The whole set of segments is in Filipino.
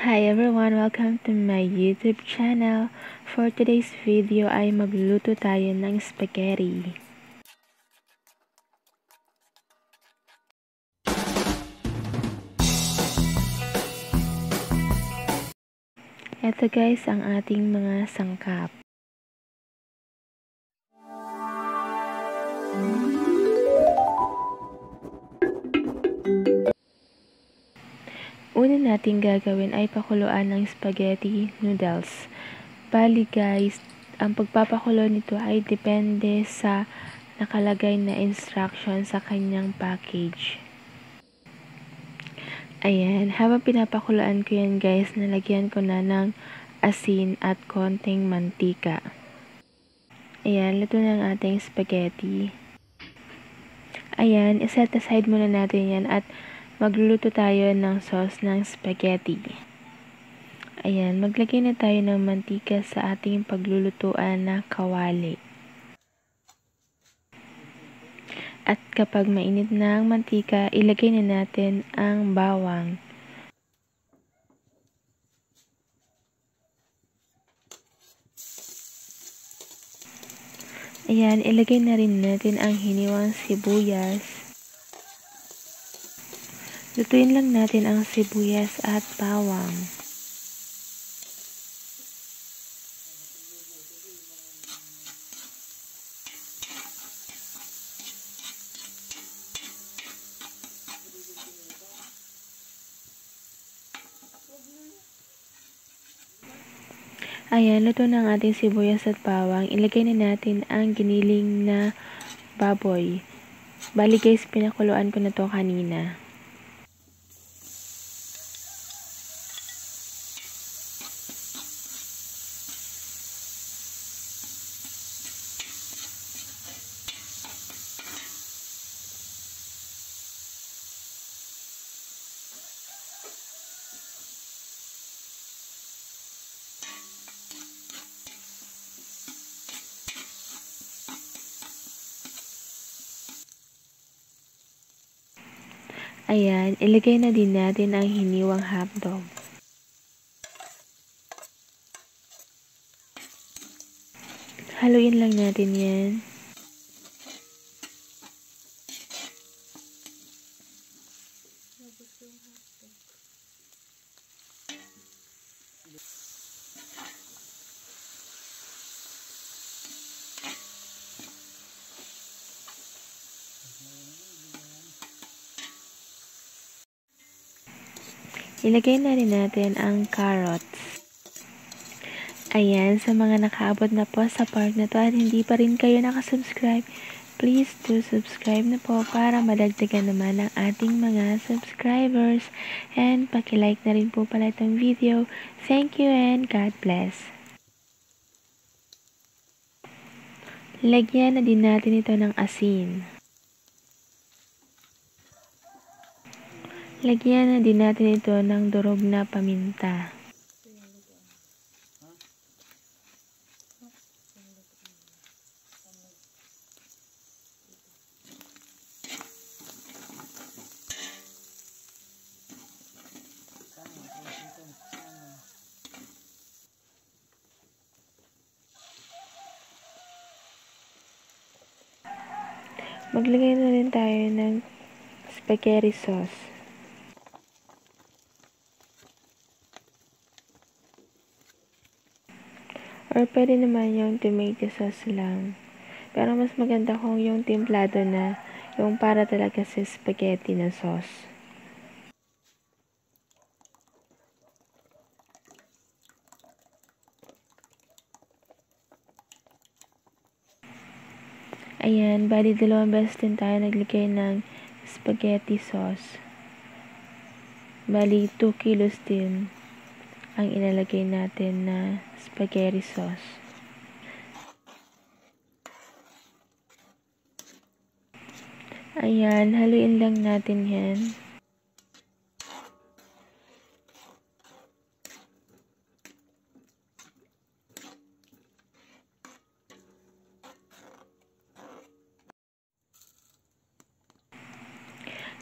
Hi everyone! Welcome to my YouTube channel. For today's video ay magluluto tayo ng spaghetti. Ito guys ang ating mga sangkap. Una nating gagawin ay pakuluan ng spaghetti noodles. Bali guys, ang pagpapakulo nito ay depende sa nakalagay na instruction sa kanyang package. Ayan, habang pinapakuluan ko yan guys, nalagyan ko na ng asin at konting mantika. Ayan, luto na ang ating spaghetti. Ayan, iset aside muna natin yan at magluluto tayo ng sauce ng spaghetti. Ayan, maglagay na tayo ng mantika sa ating paglulutuan na kawali. At kapag mainit na ang mantika, ilagay na natin ang bawang. Ayan, ilagay na rin natin ang hiniwang sibuyas. Lutuin lang natin ang sibuyas at bawang. Ayan, luto na ang ating sibuyas at bawang. Ilagay na natin ang giniling na baboy. Bali guys, pinakuluan ko na to kanina. Ayan, ilagay na din natin ang hiniwang hotdog. Haluin lang natin yan. Ilagay na rin natin ang carrots. Ayan, sa mga nakaabot na po sa part na to at hindi pa rin kayo nakasubscribe, please do subscribe na po para madagdagan naman ang ating mga subscribers. And pakilike na rin po pala itong video. Thank you and God bless. Lagyan na din natin ito ng asin. Lagyan na din natin ito ng durog na paminta. Maglagay na rin tayo ng spaghetti sauce. Or pwede naman yung tomato sauce lang. Pero mas maganda kung yung timplado na, yung para talaga sa spaghetti na sauce. Ayan, bali 2 beses din tayo naglagay ng spaghetti sauce. Bali 2 kilos din ang ilalagay natin na spaghetti sauce. Ayan, haluin lang natin yan.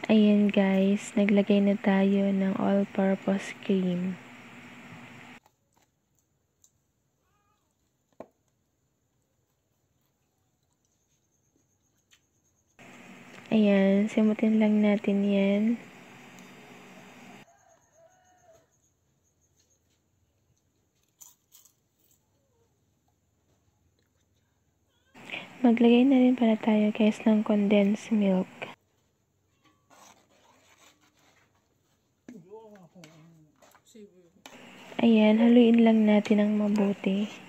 Ayan guys, naglagay na tayo ng all-purpose cream. Ayan, simutin lang natin yan. Maglagay na rin pala tayo guys ng condensed milk. Ayan, haluin lang natin ng mabuti.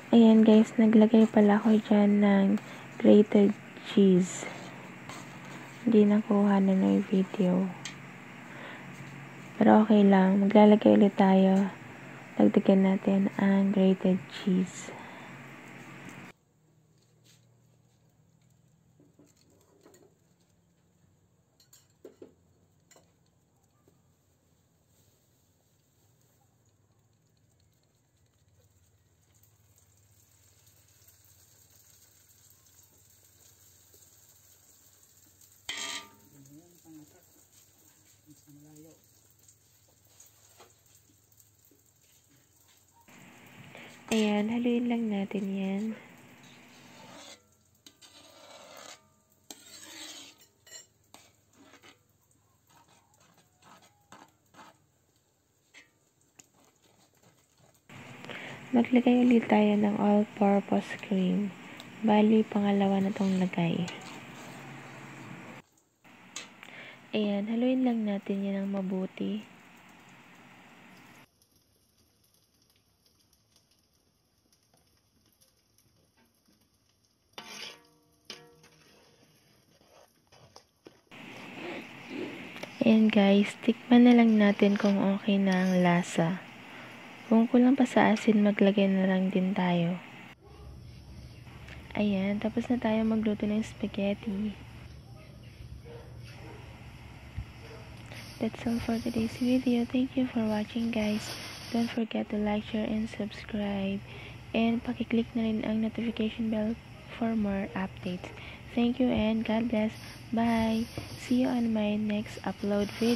Ayan guys, naglagay pala ako dyan ng grated cheese. Hindi nakuha na ng video. Pero okay lang, maglalagay ulit tayo. Dagdagan natin ang grated cheese. Ayan, haluin lang natin yan. Maglagay ulit tayo ng all-purpose cream. Bali, pangalawa na tong lagay. Ayan, haluin lang natin yan ng mabuti. Ayan guys, tikman na lang natin kung okay na ang lasa. Kung kulang pa sa asin, maglagay na lang din tayo. Ayan, tapos na tayo magluto ng spaghetti. That's all for today's video. Thank you for watching guys. Don't forget to like, share, and subscribe. And pakiclick na rin ang notification bell for more updates. Thank you and God bless. Bye! See you on my next upload video.